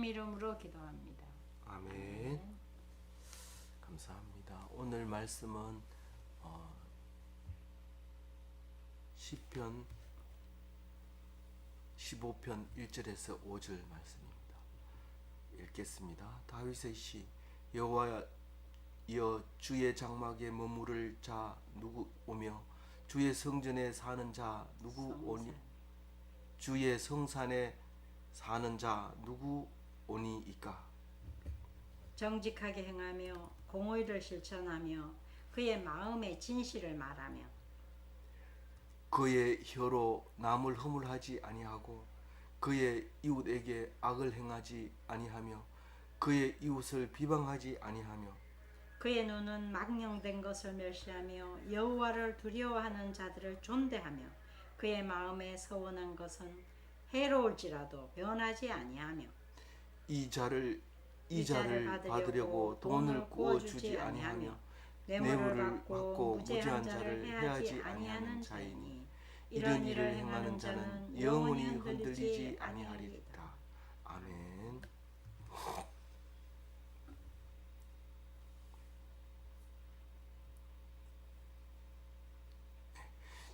이름으로 기도합니다. 아멘. 감사합니다. 오늘 말씀은 시편 15편 1절에서 5절 말씀입니다. 읽겠습니다. 다윗의 시. 여호와여, 주의 장막에 머무를 자 누구 오며 주의 성전에 사는 자 누구 오니? 주의 성산에 사는 자 누구 오니이까? 정직하게 행하며 공의를 실천하며 그의 마음의 진실을 말하며 그의 혀로 남을 허물하지 아니하고 그의 이웃에게 악을 행하지 아니하며 그의 이웃을 비방하지 아니하며 그의 눈은 망령된 것을 멸시하며 여호와를 두려워하는 자들을 존대하며 그의 마음에 서원한 것은 해로울지라도 변하지 아니하며 이 자를 받으려고 돈을 구워주지 아니하며 뇌물을 받고 무죄한 자를 해하지 아니하는 자이니 이런 일을 행하는 자는 영원히 흔들리지 아니하리라. 아멘.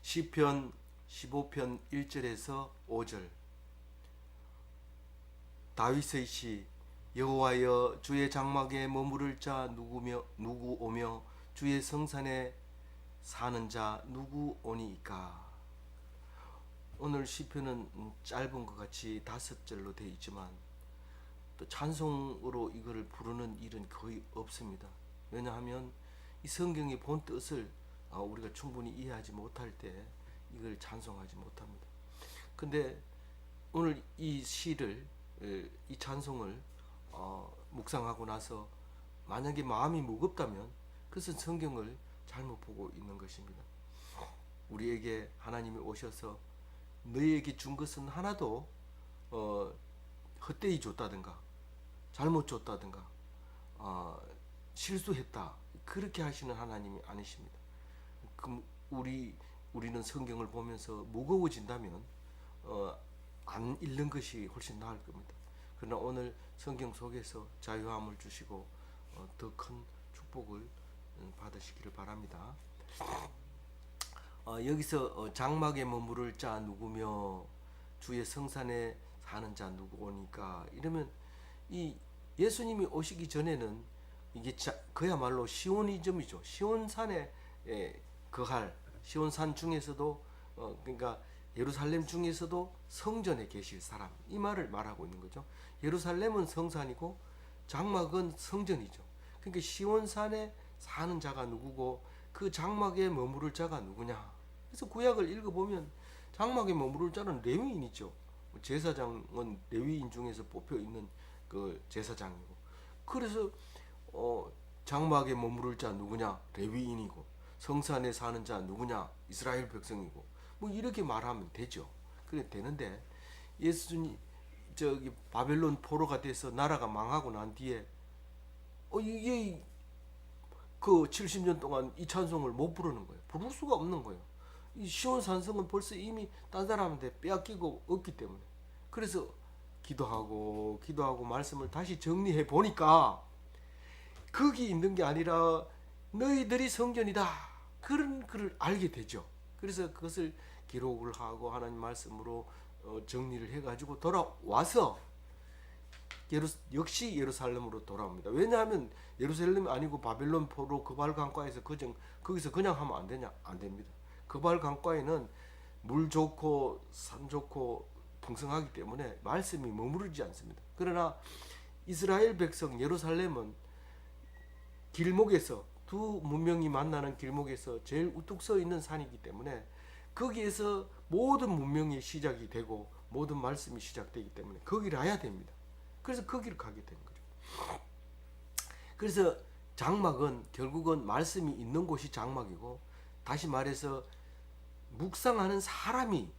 시편 15편 1절에서 5절. 다윗의 시. 여호와여, 주의 장막에 머무를 자 누구 오며 주의 성산에 사는 자 누구 오니이까? 오늘 시편은 짧은 것 같이 5절로 되어 있지만 또 찬송으로 이거를 부르는 일은 거의 없습니다. 왜냐하면 이 성경의 본 뜻을 우리가 충분히 이해하지 못할 때 이걸 찬송하지 못합니다. 근데 오늘 이 시를, 이 찬송을 묵상하고 나서 만약에 마음이 무겁다면 그것은 성경을 잘못 보고 있는 것입니다. 우리에게 하나님이 오셔서 너희에게 준 것은 하나도 헛되이 줬다든가 잘못 줬다든가 실수했다 그렇게 하시는 하나님이 아니십니다. 그럼 우리는 성경을 보면서 무거워진다면 안 읽는 것이 훨씬 나을 겁니다. 그러나 오늘 성경 속에서 자유함을 주시고 더 큰 축복을 받으시기를 바랍니다. 여기서 장막에 머무를 자 누구며 주의 성산에 사는 자 누구 오니까 이러면 이 예수님이 오시기 전에는 이게 그야말로 시온이즘이죠. 시온산에 거할 시온산 중에서도 그러니까 예루살렘 중에서도 성전에 계실 사람, 이 말을 말하고 있는 거죠. 예루살렘은 성산이고 장막은 성전이죠. 그러니까 시온산에 사는 자가 누구고 그 장막에 머무를 자가 누구냐. 그래서 구약을 읽어보면 장막에 머무를 자는 레위인이죠. 제사장은 레위인 중에서 뽑혀 있는 그 제사장이고, 그래서 장막에 머무를 자 누구냐? 레위인이고, 성산에 사는 자 누구냐? 이스라엘 백성이고, 뭐 이렇게 말하면 되죠. 그래 되는데 예수님 저기 바벨론 포로가 돼서 나라가 망하고 난 뒤에 이게 그 70년 동안 이 찬송을 못 부르는 거예요. 부를 수가 없는 거예요. 이 시온 산성은 벌써 이미 딴 사람한테 빼앗기고 없기 때문에. 그래서 기도하고 말씀을 다시 정리해 보니까 거기 있는 게 아니라 너희들이 성전이다 그런 글을 알게 되죠. 그래서 그것을 기록을 하고 하나님 말씀으로 정리를 해가지고 돌아와서 역시 예루살렘으로 돌아옵니다. 왜냐하면 예루살렘이 아니고 바벨론 포로 그발 강가에서 거기서 그냥 하면 안 됩니다. 그발 강가에는 물 좋고 산 좋고 풍성하기 때문에 말씀이 머무르지 않습니다. 그러나 이스라엘 백성 예루살렘은 길목에서 두 문명이 만나는 길목에서 제일 우뚝 서 있는 산이기 때문에 거기에서 모든 문명이 시작이 되고 모든 말씀이 시작되기 때문에 거기를 가야 됩니다. 그래서 거기를 가게 되는 거죠. 그래서 장막은 결국은 말씀이 있는 곳이 장막이고, 다시 말해서 묵상하는 사람이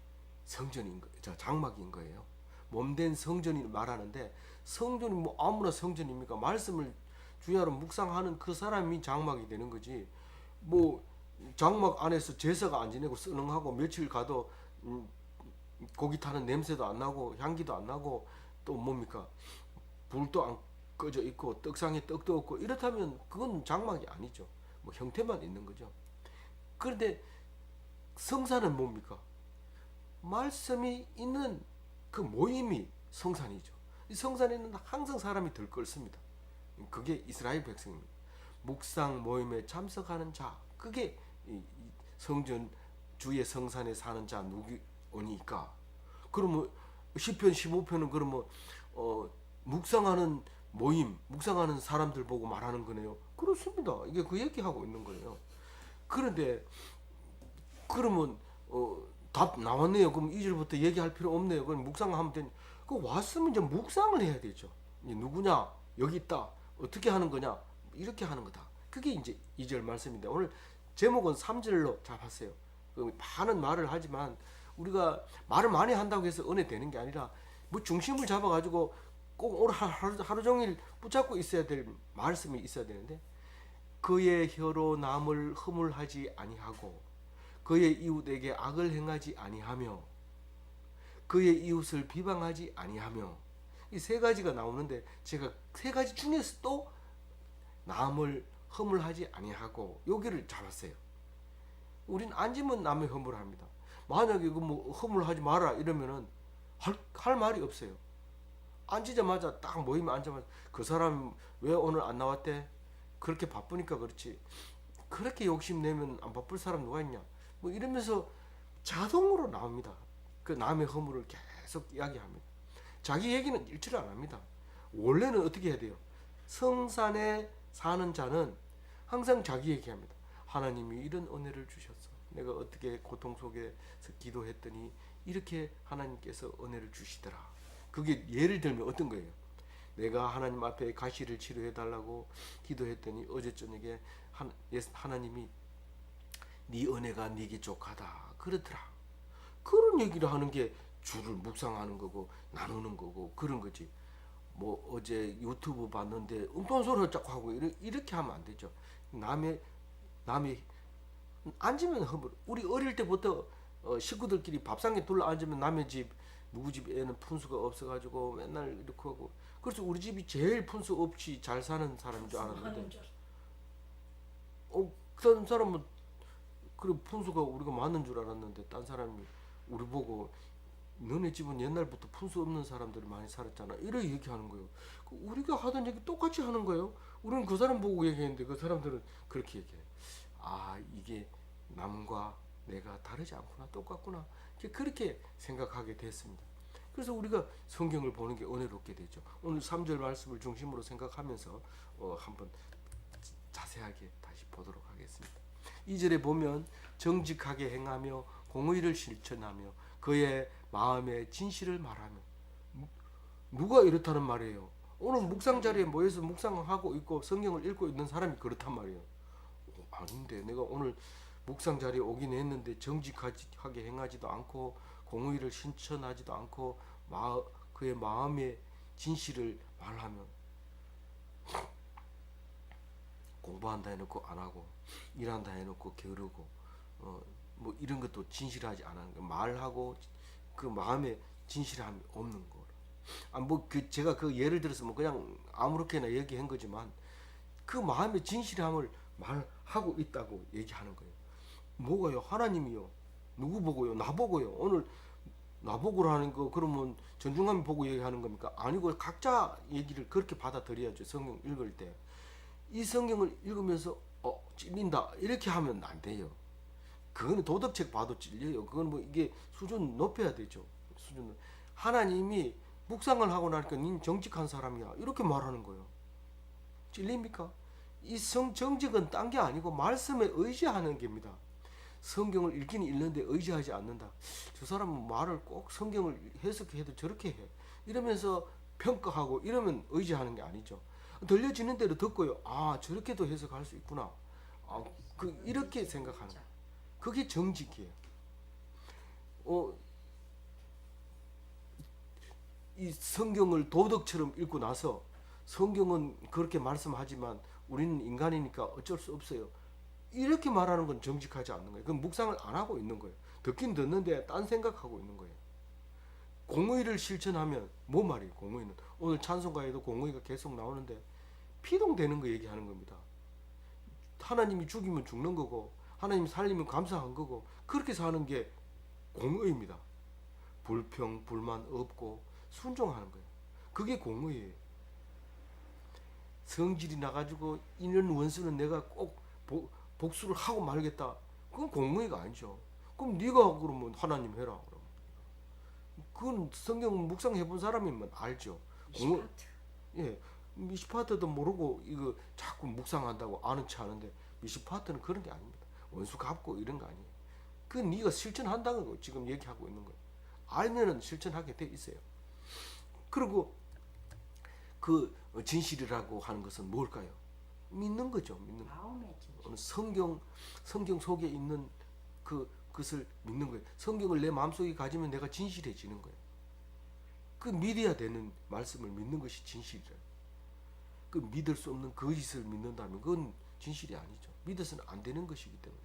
장막인 거예요. 몸된 성전이 말하는데 성전이 뭐 아무나 성전입니까? 말씀을 주야로 묵상하는 그 사람이 장막이 되는 거지. 뭐 장막 안에서 제사가 안 지내고 썰렁하고 며칠 가도 고기 타는 냄새도 안 나고 향기도 안 나고 또 뭡니까? 불도 안 꺼져 있고 떡상에 떡도 없고 이렇다면 그건 장막이 아니죠. 뭐 형태만 있는 거죠. 그런데 성산은 뭡니까? 말씀이 있는 그 모임이 성산이죠. 이 성산에는 항상 사람이 들끓습니다. 그게 이스라엘 백성입니다. 묵상 모임에 참석하는 자, 그게 이 성전 주의 성산에 사는 자 누구오니까. 그러면 시편 15편은 그러면 묵상하는 모임, 묵상하는 사람들 보고 말하는 거네요. 그렇습니다. 이게 그 얘기하고 있는 거예요. 그런데 그러면 답 나왔네요. 그럼 2절부터 얘기할 필요 없네요. 그럼 묵상하면 되니. 그 왔으면 이제 묵상을 해야 되죠. 이제 누구냐? 여기 있다. 어떻게 하는 거냐? 이렇게 하는 거다. 그게 이제 2절 말씀인데 오늘 제목은 3절로 잡았어요. 많은 말을 하지만 우리가 말을 많이 한다고 해서 은혜 되는 게 아니라 뭐 중심을 잡아가지고 꼭 오늘 하루 종일 붙잡고 있어야 될 말씀이 있어야 되는데 그의 혀로 남을 허물하지 아니하고 그의 이웃에게 악을 행하지 아니하며 그의 이웃을 비방하지 아니하며 이 세 가지가 나오는데 제가 세 가지 중에서 또 남을 허물하지 아니하고 여기를 잡았어요. 우린 앉으면 남의 허물합니다. 만약에 뭐 허물하지 마라 이러면은 할 말이 없어요. 앉자마자 딱 모이면 앉자마자 그 사람 왜 오늘 안 나왔대? 그렇게 바쁘니까 그렇지. 그렇게 욕심내면 안 바쁠 사람 누가 있냐? 뭐 이러면서 자동으로 나옵니다. 그 남의 허물을 계속 이야기합니다. 자기 얘기는 일치를 안 합니다. 원래는 어떻게 해야 돼요? 성산에 사는 자는 항상 자기 얘기합니다. 하나님이 이런 은혜를 주셨어. 내가 어떻게 고통 속에서 기도했더니 이렇게 하나님께서 은혜를 주시더라. 그게 예를 들면 어떤 거예요? 내가 하나님 앞에 가시를 치료해 달라고 기도했더니 어제 저녁에 하나님이 네 은혜가 네게 족하다 그러더라. 그런 얘기를 하는 게 주를 묵상하는 거고 나누는 거고 그런 거지. 뭐 어제 유튜브 봤는데 엉뚱한 소리 자꾸 하고 이렇게 하면 안 되죠. 남의 앉으면 허물. 우리 어릴 때부터 식구들끼리 밥상에 둘러 앉으면 남의 집 누구 집 애는 푼수가 없어가지고 맨날 이렇게 하고 그래서 우리 집이 제일 푼수 없이 잘 사는 사람인 줄 알았는데 딴 사람은 그래 푼수가 우리가 많은 줄 알았는데 딴 사람이 우리 보고 너네 집은 옛날부터 푼수 없는 사람들이 많이 살았잖아 이렇게 얘기하는 거예요. 우리가 하던 얘기 똑같이 하는 거예요. 우리는 그 사람 보고 얘기했는데 그 사람들은 그렇게 얘기해요. 아 이게 남과 내가 다르지 않구나 똑같구나 그렇게 생각하게 됐습니다. 그래서 우리가 성경을 보는 게 은혜롭게 되죠. 오늘 3절 말씀을 중심으로 생각하면서 한번 자세하게 다시 보도록 하겠습니다. 2절에 보면 정직하게 행하며 공의를 실천하며 그의 마음의 진실을 말하며 누가 이렇다는 말이에요. 오늘 묵상 자리에 모여서 묵상하고 있고 성경을 읽고 있는 사람이 그렇단 말이에요. 아닌데 내가 오늘 묵상 자리에 오긴 했는데 정직하게 행하지도 않고 공의를 실천하지도 않고 그의 마음의 진실을 말하면 공부한다 해놓고 안 하고 일한다 해놓고 게으르고 뭐 이런 것도 진실하지 않은 거 말하고 그 마음에 진실함이 없는 거. 뭐 제가 그 예를 들어서 뭐 그냥 아무렇게나 얘기한 거지만 그 마음의 진실함을 말하고 있다고 얘기하는 거예요. 뭐가요? 하나님이요. 누구 보고요? 나 보고요. 오늘 나보고 하는 거 그러면 전중함이 보고 얘기하는 겁니까? 아니고 각자 얘기를 그렇게 받아들여야죠. 성경 읽을 때. 이 성경을 읽으면서 찔린다 이렇게 하면 안 돼요. 그거는 도덕책 봐도 찔려요. 그건 뭐 이게 수준 높여야 되죠. 수준. 하나님이 묵상을 하고 나니까 닌 정직한 사람이야 이렇게 말하는 거예요. 찔립니까? 이 정직은 딴 게 아니고 말씀에 의지하는 겁니다. 성경을 읽기는 읽는데 의지하지 않는다. 저 사람은 말을 꼭 성경을 해석해도 저렇게 해. 이러면서 평가하고 이러면 의지하는 게 아니죠. 들려지는 대로 듣고요. 아 저렇게도 해석할 수 있구나. 이렇게 생각하는 거예요. 그게 정직이에요. 이 성경을 도덕처럼 읽고 나서 성경은 그렇게 말씀하지만 우리는 인간이니까 어쩔 수 없어요. 이렇게 말하는 건 정직하지 않는 거예요. 그건 묵상을 안 하고 있는 거예요. 듣긴 듣는데 딴 생각하고 있는 거예요. 공의를 실천하면 뭐 말이에요? 공의는 오늘 찬송가에도 공의가 계속 나오는데 피동되는 거 얘기하는 겁니다. 하나님이 죽이면 죽는 거고 하나님이 살리면 감사한 거고 그렇게 사는 게 공의입니다. 불평, 불만 없고 순종하는 거예요. 그게 공의예요. 성질이 나가지고 이런 원수는 내가 꼭 복수를 하고 말겠다. 그건 공의가 아니죠. 그럼 네가 그러면 하나님 해라. 그러면. 그건 성경 묵상해 본 사람이면 알죠. 미시파트. 예, 미시파트도 모르고 이거 자꾸 묵상한다고 아는 체 아는데 미시파트는 그런 게 아닙니다. 원수 갚고 이런 거 아니에요. 그 네가 실천한다는 거 지금 얘기하고 있는 거예요. 알면은 실천하게 돼 있어요. 그리고 그 진실이라고 하는 것은 뭘까요? 믿는 거죠. 믿는 거. 마음의 진실. 어느 성경 속에 있는 그것을 믿는 거예요. 성경을 내 마음속에 가지면 내가 진실해지는 거예요. 그 믿어야 되는 말씀을 믿는 것이 진실이에요. 그 믿을 수 없는 거짓을 믿는다면 그건 진실이 아니죠. 믿어서는 안 되는 것이기 때문에.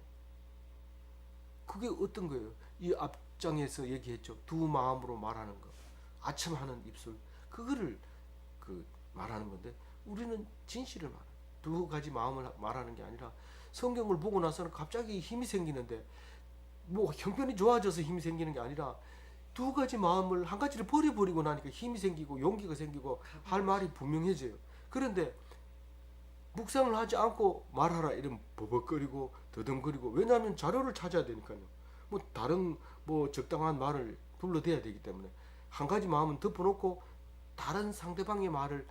그게 어떤 거예요? 이 앞장에서 얘기했죠. 두 마음으로 말하는 거. 아첨하는 입술. 그거를 말하는 건데 우리는 진실을 말해요. 두 가지 마음을 말하는 게 아니라 성경을 보고 나서는 갑자기 힘이 생기는데 뭐 형편이 좋아져서 힘이 생기는 게 아니라 두 가지 마음을 한 가지를 버려버리고 나니까 힘이 생기고 용기가 생기고 할 말이 분명해져요. 그런데 묵상을 하지 않고 말하라 이러면 버벅거리고 더듬거리고 왜냐하면 자료를 찾아야 되니까요. 뭐 다른 뭐 적당한 말을 둘러대야 되기 때문에 한 가지 마음은 덮어놓고 다른 상대방의 말을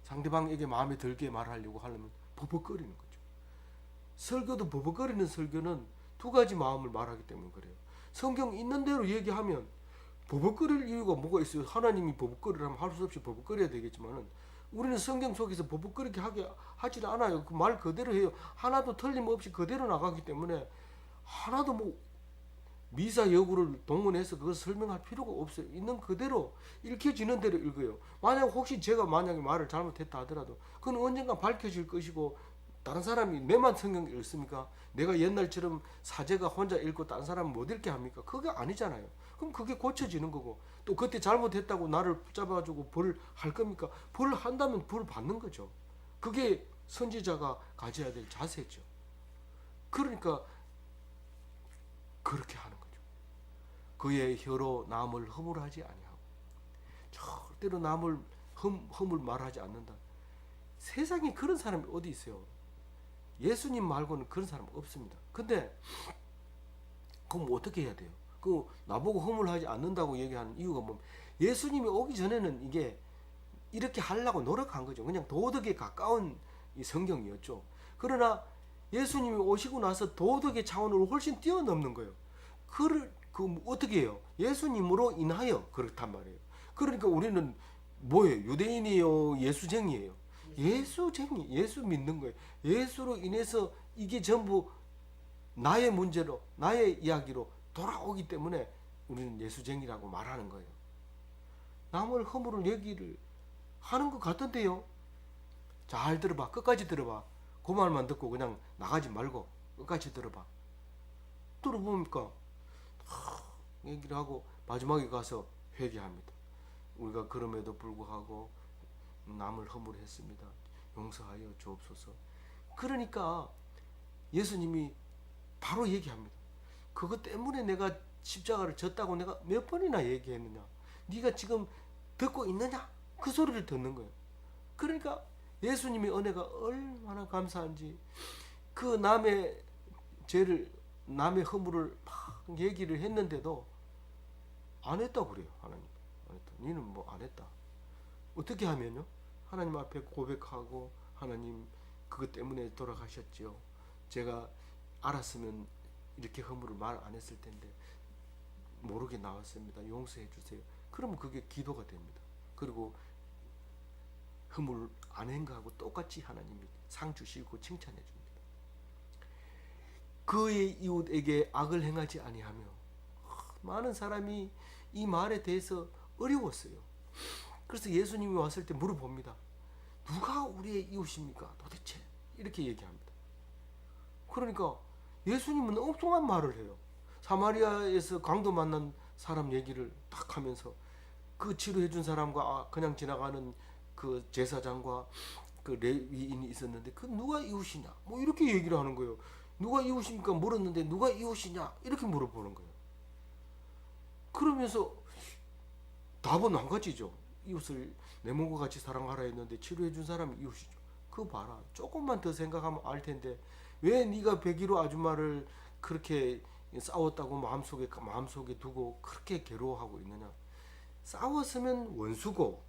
상대방에게 마음에 들게 말하려고 하려면 버벅거리는 거죠. 설교도 버벅거리는 설교는 두 가지 마음을 말하기 때문에 그래요. 성경 있는 대로 얘기하면 버벅거릴 이유가 뭐가 있어요? 하나님이 버벅거리라면 할 수 없이 버벅거려야 되겠지만은 우리는 성경 속에서 버벅거리게 하지 않아요. 그 말 그대로 해요. 하나도 틀림없이 그대로 나가기 때문에 하나도 뭐 미사 여구를 동원해서 그걸 설명할 필요가 없어요. 있는 그대로 읽혀지는 대로 읽어요. 만약 혹시 제가 만약에 말을 잘못했다 하더라도 그건 언젠가 밝혀질 것이고 다른 사람이 내만 성경 읽습니까? 내가 옛날처럼 사제가 혼자 읽고 다른 사람은 못 읽게 합니까? 그게 아니잖아요. 그럼 그게 고쳐지는 거고 또 그때 잘못했다고 나를 붙잡아주고 벌 할 겁니까? 벌 한다면 벌 받는 거죠. 그게 선지자가 가져야 될 자세죠. 그러니까 그렇게 하는 거죠. 그의 혀로 남을 허물하지 아니하고 절대로 남을 허물 말하지 않는다. 세상에 그런 사람이 어디 있어요? 예수님 말고는 그런 사람 없습니다. 근데 그럼 어떻게 해야 돼요? 그 나보고 허물하지 않는다고 얘기하는 이유가 뭐 예수님이 오기 전에는 이게 이렇게 하려고 노력한 거죠. 그냥 도덕에 가까운 이 성경이었죠. 그러나 예수님이 오시고 나서 도덕의 차원으로 훨씬 뛰어넘는 거예요. 어떻게 해요? 예수님으로 인하여 그렇단 말이에요. 그러니까 우리는 뭐예요? 유대인이에요? 예수쟁이에요? 예수쟁이, 예수 믿는 거예요. 예수로 인해서 이게 전부 나의 문제로, 나의 이야기로 돌아오기 때문에 우리는 예수쟁이라고 말하는 거예요. 남을 허물을 얘기를 하는 것 같던데요. 잘 들어봐. 끝까지 들어봐. 그 말만 듣고 그냥 나가지 말고 끝까지 들어봐. 들어보니까 얘기를 하고 마지막에 가서 회개합니다. 우리가 그럼에도 불구하고 남을 허물했습니다. 용서하여 주옵소서. 그러니까 예수님이 바로 얘기합니다. 그것 때문에 내가 십자가를 졌다고 내가 몇 번이나 얘기했느냐? 네가 지금 듣고 있느냐? 그 소리를 듣는 거예요. 그러니까 예수님의 은혜가 얼마나 감사한지 그 남의 죄를 남의 허물을 막 얘기를 했는데도 안 했다고 그래요. 하나님 안 했다. 니는 뭐 안 했다. 어떻게 하면요? 하나님 앞에 고백하고 하나님 그것 때문에 돌아가셨지요. 제가 알았으면 이렇게 허물을 말 안 했을 텐데 모르게 나왔습니다. 용서해 주세요. 그러면 그게 기도가 됩니다. 그리고 허물 안 한 거하고 똑같이 하나님이 상 주시고 칭찬해 줍니다. 그의 이웃에게 악을 행하지 아니하며 많은 사람이 이 말에 대해서 어려웠어요. 그래서 예수님이 왔을 때 물어봅니다. 누가 우리의 이웃입니까? 도대체 이렇게 얘기합니다. 그러니까 예수님은 엉뚱한 말을 해요. 사마리아에서 강도 만난 사람 얘기를 딱 하면서 그 치료해 준 사람과 그냥 지나가는 그 제사장과 그 레위인이 있었는데 그 누가 이웃이냐 뭐 이렇게 얘기를 하는 거예요. 누가 이웃입니까 물었는데 누가 이웃이냐 이렇게 물어보는 거예요. 그러면서 답은 한 가지죠. 이웃을 내 몸과 같이 사랑하라 했는데 치료해 준 사람이 이웃이죠. 그거 봐라. 조금만 더 생각하면 알 텐데 왜 네가 101호 아줌마를 그렇게 싸웠다고 마음속에 두고 그렇게 괴로워하고 있느냐. 싸웠으면 원수고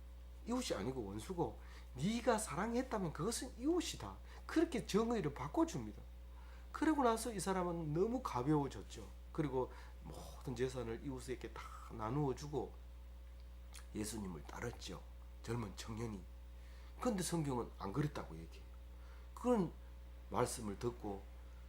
이웃이 아니고 원수고 네가 사랑했다면 그것은 이웃이다. 그렇게 정의를 바꿔줍니다. 그러고 나서 이 사람은 너무 가벼워졌죠. 그리고 모든 재산을 이웃에게 다 나누어 주고 예수님을 따랐죠. 젊은 청년이. 그런데 성경은 안 그랬다고 얘기해요. 그런 말씀을 듣고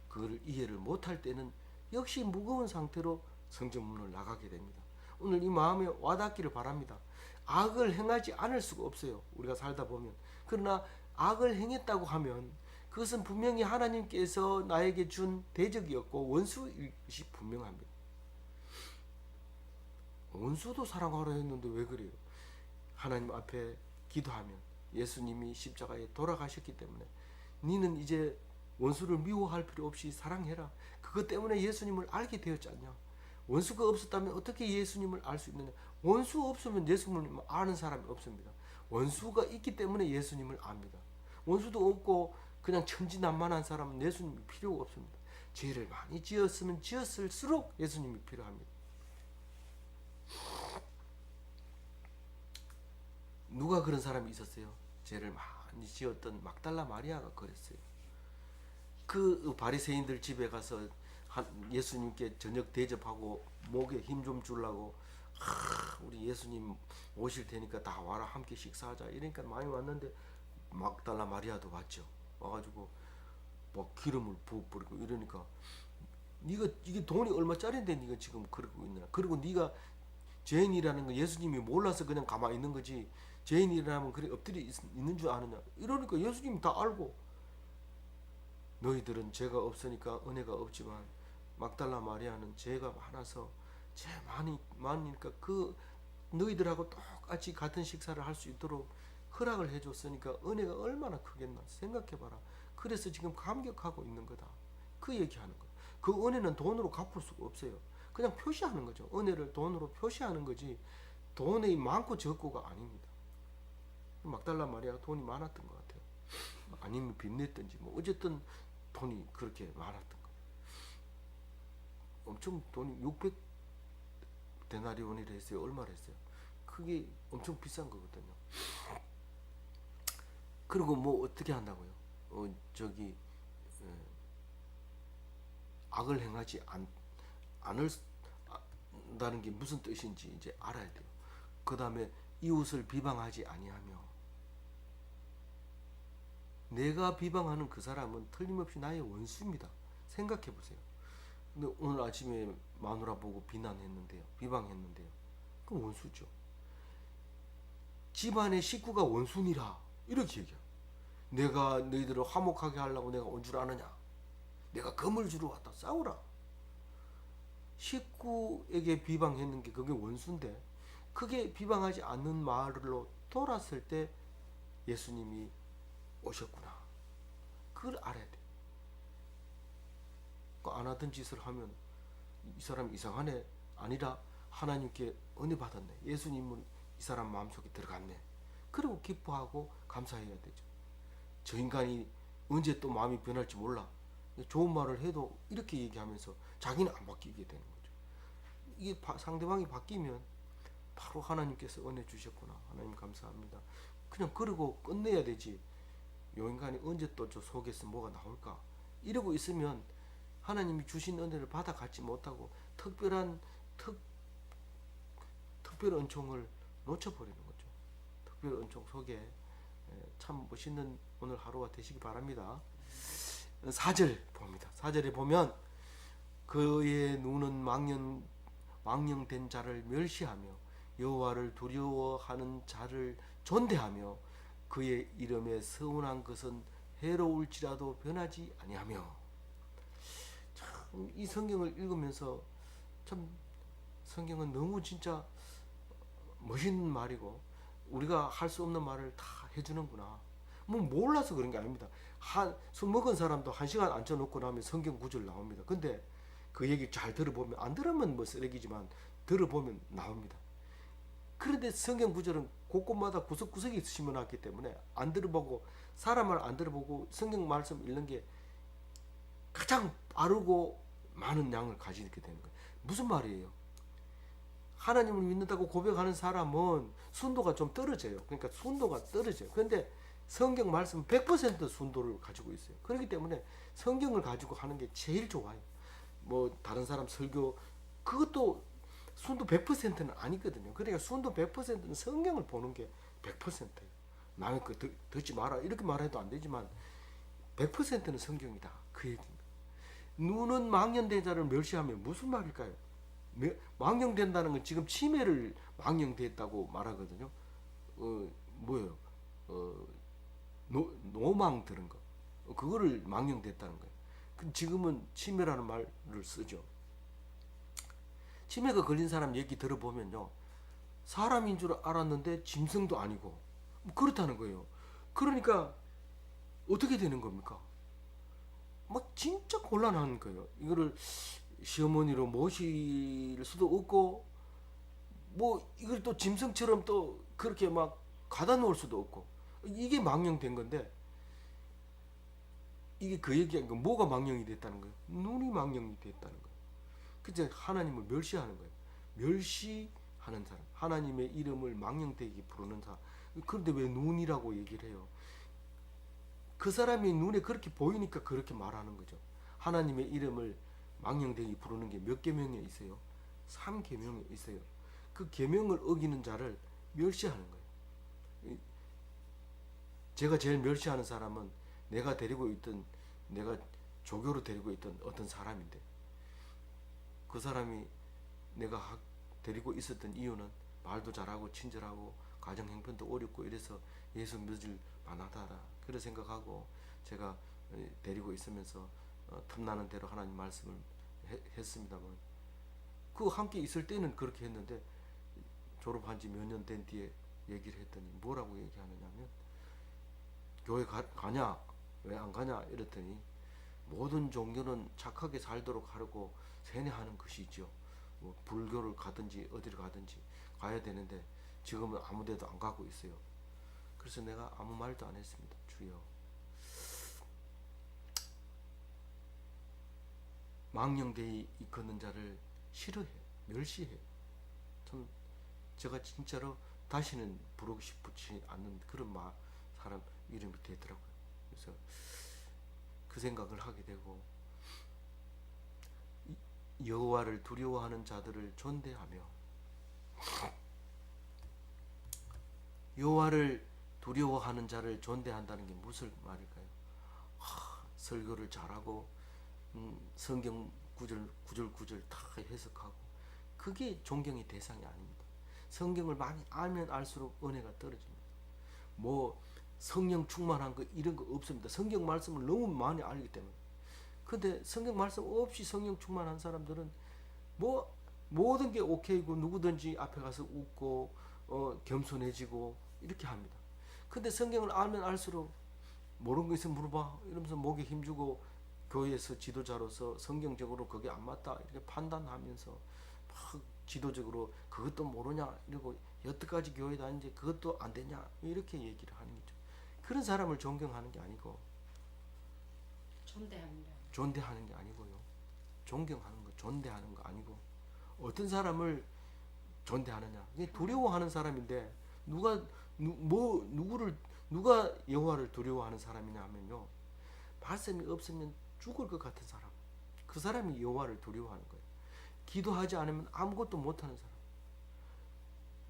그걸 이해를 못할 때는 역시 무거운 상태로 성전문을 나가게 됩니다. 오늘 이 마음에 와닿기를 바랍니다. 악을 행하지 않을 수가 없어요. 우리가 살다 보면. 그러나 악을 행했다고 하면 그것은 분명히 하나님께서 나에게 준 대적이었고 원수이시 분명합니다. 원수도 사랑하라 했는데 왜 그래요? 하나님 앞에 기도하면 예수님이 십자가에 돌아가셨기 때문에 너는 이제 원수를 미워할 필요 없이 사랑해라. 그것 때문에 예수님을 알게 되었지 않냐? 원수가 없었다면 어떻게 예수님을 알 수 있느냐? 원수 없으면 예수님을 아는 사람이 없습니다. 원수가 있기 때문에 예수님을 압니다. 원수도 없고 그냥 천진난만한 사람은 예수님이 필요가 없습니다. 죄를 많이 지었으면 지었을수록 예수님이 필요합니다. 누가 그런 사람이 있었어요? 죄를 많이 지었던 막달라 마리아가 그랬어요. 그 바리새인들 집에 가서 예수님께 저녁 대접하고 목에 힘 좀 주려고 우리 예수님 오실 테니까 다 와라 함께 식사하자 이러니까 많이 왔는데 막달라 마리아도 왔죠. 와가지고 막 기름을 부어버리고 이러니까 네가 이게 돈이 얼마짜리인데 네가 지금 그러고 있느냐. 그리고 네가 죄인이라는 거 예수님이 몰라서 그냥 가만히 있는 거지 죄인이라면 그래 엎드려 있는 줄 아느냐. 이러니까 예수님이 다 알고 너희들은 죄가 없으니까 은혜가 없지만 막달라 마리아는 죄가 많아서 죄 많으니까 그 너희들하고 똑같이 같은 식사를 할 수 있도록 허락을 해줬으니까 은혜가 얼마나 크겠나 생각해봐라. 그래서 지금 감격하고 있는 거다. 그 얘기하는 거예요. 그 은혜는 돈으로 갚을 수가 없어요. 그냥 표시하는 거죠. 은혜를 돈으로 표시하는 거지 돈이 많고 적고가 아닙니다. 막달라 마리아 돈이 많았던 것 같아요. 아니면 빚냈든지 뭐 어쨌든 돈이 그렇게 많았던 거예요. 엄청 돈이 600 데나리온이라 했어요. 얼마를 했어요? 그게 엄청 비싼 거거든요. 그리고 뭐 어떻게 한다고요? 악을 행하지 않는다는 게 무슨 뜻인지 이제 알아야 돼요. 그 다음에 이웃을 비방하지 아니하며 내가 비방하는 그 사람은 틀림없이 나의 원수입니다. 생각해 보세요. 근데 오늘 아침에 마누라 보고 비방했는데요. 그 원수죠. 집안의 식구가 원수니라 이렇게 얘기해요. 내가 너희들을 화목하게 하려고 내가 온 줄 아느냐? 내가 금을 주러 왔다. 싸우라. 식구에게 비방했는 게 그게 원수인데 그게 비방하지 않는 말로 돌았을 때 예수님이 오셨구나. 그걸 알아야 돼. 안 하던 짓을 하면 이 사람 이상하네. 아니라 하나님께 은혜 받았네. 예수님은 이 사람 마음속에 들어갔네. 그리고 기뻐하고 감사해야 되죠. 저 인간이 언제 또 마음이 변할지 몰라. 좋은 말을 해도 이렇게 얘기하면서 자기는 안 바뀌게 되는 거죠. 이게 상대방이 바뀌면 바로 하나님께서 은혜 주셨구나. 하나님 감사합니다. 그냥 그러고 끝내야 되지. 요 인간이 언제 또 저 속에서 뭐가 나올까? 이러고 있으면 하나님이 주신 은혜를 받아가지 못하고 특별한 은총을 놓쳐버리는 거죠. 특별 은총 속에 참 멋있는 오늘 하루가 되시기 바랍니다. 4절 봅니다. 4절에 보면 그의 눈은 망령된 자를 멸시하며 여호와를 두려워하는 자를 존대하며 그의 이름에 서운한 것은 해로울지라도 변하지 아니하며. 참 이 성경을 읽으면서 참 성경은 너무 진짜 멋있는 말이고 우리가 할 수 없는 말을 다 해주는구나. 뭐 몰라서 그런 게 아닙니다. 술 먹은 사람도 1시간 앉혀놓고 나면 성경 구절 나옵니다. 근데 그 얘기 잘 들어보면, 안 들으면 뭐 쓰레기지만 들어보면 나옵니다. 그런데 성경 구절은 곳곳마다 구석구석에 심어놨기 때문에 안 들어보고, 사람을 안 들어보고 성경 말씀 읽는 게 가장 빠르고 많은 양을 가지게 되는 거예요. 무슨 말이에요? 하나님을 믿는다고 고백하는 사람은 순도가 좀 떨어져요. 그러니까 순도가 떨어져요. 그런데 성경 말씀은 100% 순도를 가지고 있어요. 그렇기 때문에 성경을 가지고 하는 게 제일 좋아요. 뭐 다른 사람 설교 그것도 순도 100%는 아니거든요. 그러니까 순도 100%는 성경을 보는 게 100%예요. 남의 거 듣지 마라 이렇게 말해도 안 되지만 100%는 성경이다. 그 얘기입니다. 눈은 망령된 자를 멸시하면 무슨 말일까요? 망령된다는 건 지금 치매를 망령됐다고 말하거든요. 뭐예요? 노망 들은 거. 그거를 망령됐다는 거예요. 지금은 치매라는 말을 쓰죠. 치매가 걸린 사람 얘기 들어보면요, 사람인 줄 알았는데 짐승도 아니고 그렇다는 거예요. 그러니까 어떻게 되는 겁니까? 막 진짜 곤란한 거예요. 이거를 시어머니로 모실 수도 없고, 뭐 이걸 또 짐승처럼 또 그렇게 막 가다 놓을 수도 없고, 이게 망령된 건데, 이게 그 얘기한 거 뭐가 망령이 됐다는 거예요? 눈이 망령이 됐다는 거예요. 그래서 하나님을 멸시하는 거예요. 멸시하는 사람, 하나님의 이름을 망령되게 부르는 사람. 그런데 왜 눈이라고 얘기를 해요? 그 사람이 눈에 그렇게 보이니까 그렇게 말하는 거죠. 하나님의 이름을 망령되게 부르는 게 몇 계명에 있어요? 3계명에 있어요. 그 계명을 어기는 자를 멸시하는 거예요. 제가 제일 멸시하는 사람은 내가 조교로 데리고 있던 어떤 사람인데, 그 사람이 내가 데리고 있었던 이유는 말도 잘하고 친절하고 가정 형편도 어렵고 이래서 예수 믿을 만하다라 그런 생각하고 제가 데리고 있으면서 틈나는 대로 하나님 말씀을 했습니다만, 그 함께 있을 때는 그렇게 했는데 졸업한 지 몇 년 된 뒤에 얘기를 했더니 뭐라고 얘기하느냐면, 교회 가냐 왜 안 가냐 이랬더니, 모든 종교는 착하게 살도록 하려고 세뇌하는 것이죠. 뭐 불교를 가든지 어디를 가든지 가야 되는데 지금은 아무 데도 안 가고 있어요. 그래서 내가 아무 말도 안 했습니다. 주여, 망령되이 걷는 자를 싫어해, 멸시해. 참 제가 진짜로 다시는 부르고 싶지 않는 그런 사람 이름이 되더라고요. 그래서 그 생각을 하게 되고, 여호와를 두려워하는 자들을 존대하며, 여호와를 두려워하는 자를 존대한다는 게 무슨 말일까요? 설교를 잘하고 성경 구절 다 해석하고, 그게 존경의 대상이 아닙니다. 성경을 많이 알면 알수록 은혜가 떨어집니다. 뭐 성령 충만한 거 이런 거 없습니다. 성경 말씀을 너무 많이 알기 때문에. 근데 성경 말씀 없이 성령 충만한 사람들은 뭐 모든 게 오케이고 누구든지 앞에 가서 웃고 겸손해지고 이렇게 합니다. 근데 성경을 알면 알수록 모르는 거 있으면 물어봐 이러면서 목에 힘주고, 교회에서 지도자로서 성경적으로 그게 안 맞다 이렇게 판단하면서 막 지도적으로 그것도 모르냐 이러고, 여태까지 교회 다니는데 그것도 안 되냐 이렇게 얘기를 하는 거죠. 그런 사람을 존경하는 게 아니고 존대하는 게 아니고요. 존경하는 거, 존대하는 거 아니고, 어떤 사람을 존대하느냐, 이게 두려워하는 사람인데, 누가 여호와를 두려워하는 사람이냐 하면요, 말씀이 없으면 죽을 것 같은 사람, 그 사람이 여호와를 두려워하는 거예요. 기도하지 않으면 아무것도 못하는 사람.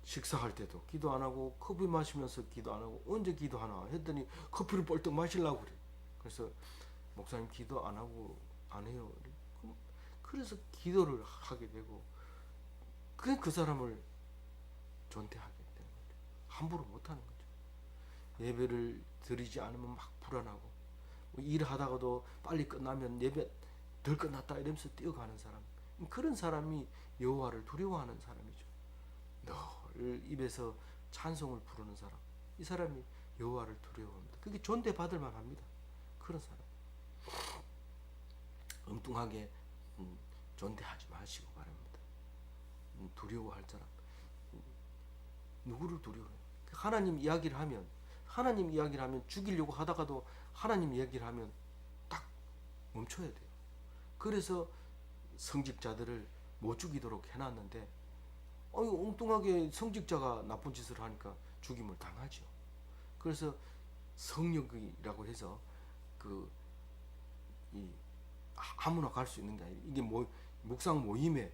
식사할 때도 기도 안 하고, 커피 마시면서 기도 안 하고, 언제 기도하나 했더니 커피를 벌떡 마시려고 그래. 그래서 목사님 기도 안 하고 안 해요. 그래서 기도를 하게 되고, 그 사람을 존대하게 되는 거죠. 함부로 못하는 거죠. 예배를 드리지 않으면 막 불안하고, 일하다가도 빨리 끝나면 예배 덜 끝났다 이러면서 뛰어가는 사람, 그런 사람이 여호와를 두려워하는 사람이죠. 여호와를 입에서 찬송을 부르는 사람, 이 사람이 여호와를 두려워합니다. 그게 존대받을 만합니다. 그런 사람. 엉뚱하게 존대하지 마시고 바랍니다. 두려워할 사람. 누구를 두려워해요? 하나님 이야기를 하면 죽이려고 하다가도 하나님 이야기를 하면 딱 멈춰야 돼요. 그래서 성직자들을 못 죽이도록 해놨는데 엉뚱하게 성직자가 나쁜 짓을 하니까 죽임을 당하죠. 그래서 성령이라고 해서 아무나 갈 수 있는 게 아니에요. 이게 묵상 모임에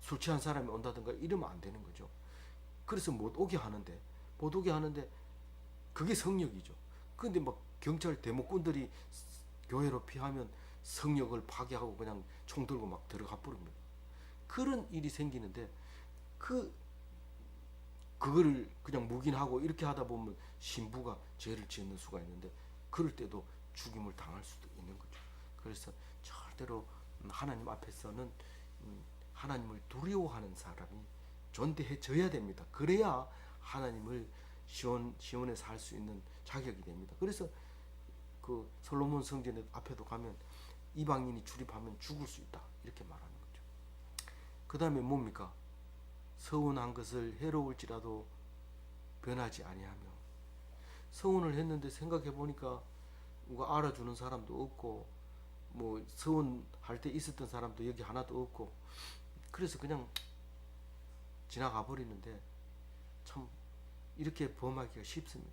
술 취한 사람이 온다든가 이러면 안 되는 거죠. 그래서 못 오게 하는데 그게 성령이죠. 근데 막 경찰 대목꾼들이 교회로 피하면 성령을 파괴하고 그냥 총 들고 막 들어가 버립니다. 그런 일이 생기는데 그거를 그냥 묵인하고 이렇게 하다 보면 신부가 죄를 짓는 수가 있는데 그럴 때도 죽임을 당할 수도 있는 거죠. 그래서 절대로 하나님 앞에서는 하나님을 두려워하는 사람이 존대해져야 됩니다. 그래야 하나님을 시온에서 할 수 있는 자격이 됩니다. 그래서 그 솔로몬 성전 앞에도 가면 이방인이 출입하면 죽을 수 있다 이렇게 말하는 거죠. 그 다음에 뭡니까? 서운한 것을 해로울지라도 변하지 아니하며. 서운을 했는데 생각해 보니까 누가 알아주는 사람도 없고 뭐 서운할 때 있었던 사람도 여기 하나도 없고 그래서 그냥 지나가 버리는데 참 이렇게 범하기가 쉽습니다.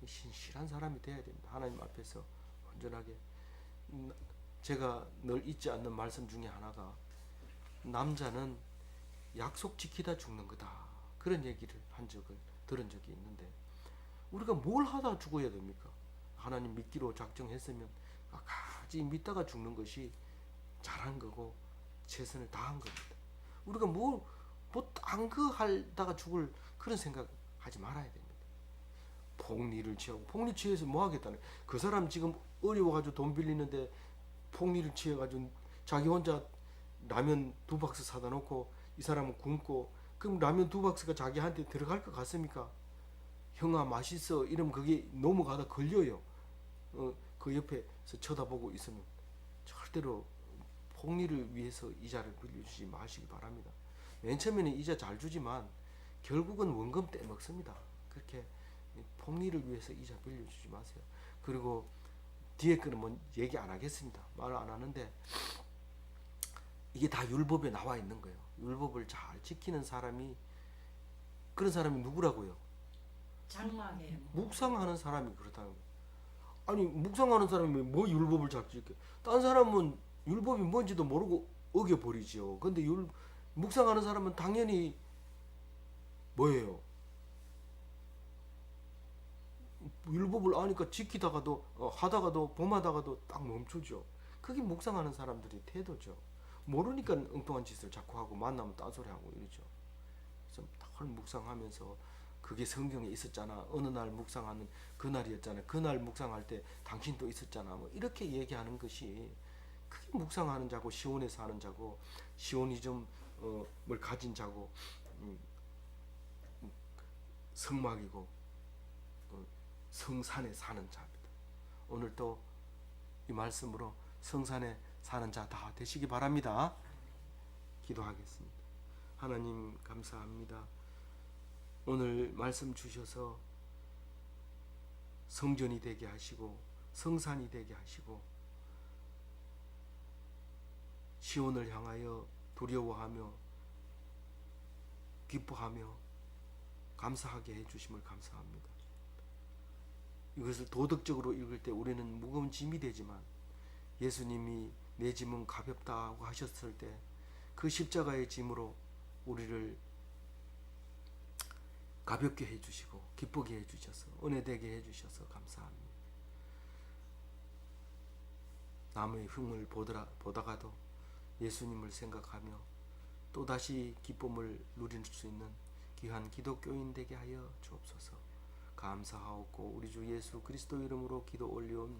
신실한 사람이 돼야 됩니다. 하나님 앞에서 온전하게. 제가 늘 잊지 않는 말씀 중에 하나가 남자는 약속 지키다 죽는 거다 그런 얘기를 들은 적이 있는데 우리가 뭘 하다 죽어야 됩니까? 하나님 믿기로 작정했으면 끝까지 믿다가 죽는 것이 잘한 거고 최선을 다한 겁니다. 우리가 딴 거 하다가 죽을 그런 생각 하지 말아야 됩니다. 폭리를 취하고 폭리 취해서 뭐 하겠다는 그 사람 지금 어려워가지고 돈 빌리는데 폭리를 취해가지고 자기 혼자 라면 2박스 사다 놓고 이 사람은 굶고 그럼 라면 2박스가 자기한테 들어갈 것 같습니까? 형아 맛있어 이러면 그게 넘어가다 걸려요. 그 옆에서 쳐다보고 있으면 절대로 폭리를 위해서 이자를 빌려주지 마시기 바랍니다. 맨 처음에는 이자 잘 주지만 결국은 원금 떼먹습니다. 그렇게 폭리를 위해서 이자 빌려주지 마세요. 그리고 뒤에 거는 뭐 얘기 안 하겠습니다. 말 안 하는데 이게 다 율법에 나와 있는 거예요. 율법을 잘 지키는 사람이 그런 사람이 누구라고요? 장막에 묵상하는 사람이 그렇다는 거예요. 아니 묵상하는 사람이 뭐 율법을 잘 지켜? 딴 사람은 율법이 뭔지도 모르고 어겨버리죠. 근데 묵상하는 사람은 당연히 뭐예요? 율법을 아니까 지키다가도 하다가도 범하다가도 딱 멈추죠. 그게 묵상하는 사람들의 태도죠. 모르니까 엉뚱한 짓을 자꾸 하고 만나면 딴소리 하고 이러죠. 그래서 딱 묵상하면서 그게 성경에 있었잖아. 어느 날 묵상하는 그날이었잖아. 그날 묵상할 때 당신도 있었잖아. 뭐 이렇게 얘기하는 것이 그게 묵상하는 자고 시온에 사는 자고 시온이즘을 가진 자고 성막이고 성산에 사는 자입니다. 오늘 또 이 말씀으로 성산에 사는 자 다 되시기 바랍니다. 기도하겠습니다. 하나님 감사합니다. 오늘 말씀 주셔서 성전이 되게 하시고 성산이 되게 하시고 시온을 향하여 두려워하며 기뻐하며 감사하게 해주심을 감사합니다. 이것을 도덕적으로 읽을 때 우리는 무거운 짐이 되지만 예수님이 내 짐은 가볍다고 하셨을 때 그 십자가의 짐으로 우리를 가볍게 해주시고 기쁘게 해주셔서 은혜되게 해주셔서 감사합니다. 남의 흠을 보다가도 예수님을 생각하며 또다시 기쁨을 누릴 수 있는 귀한 기독교인 되게 하여 주옵소서. 감사하옵고 우리 주 예수 그리스도 이름으로 기도 올리옵나이다.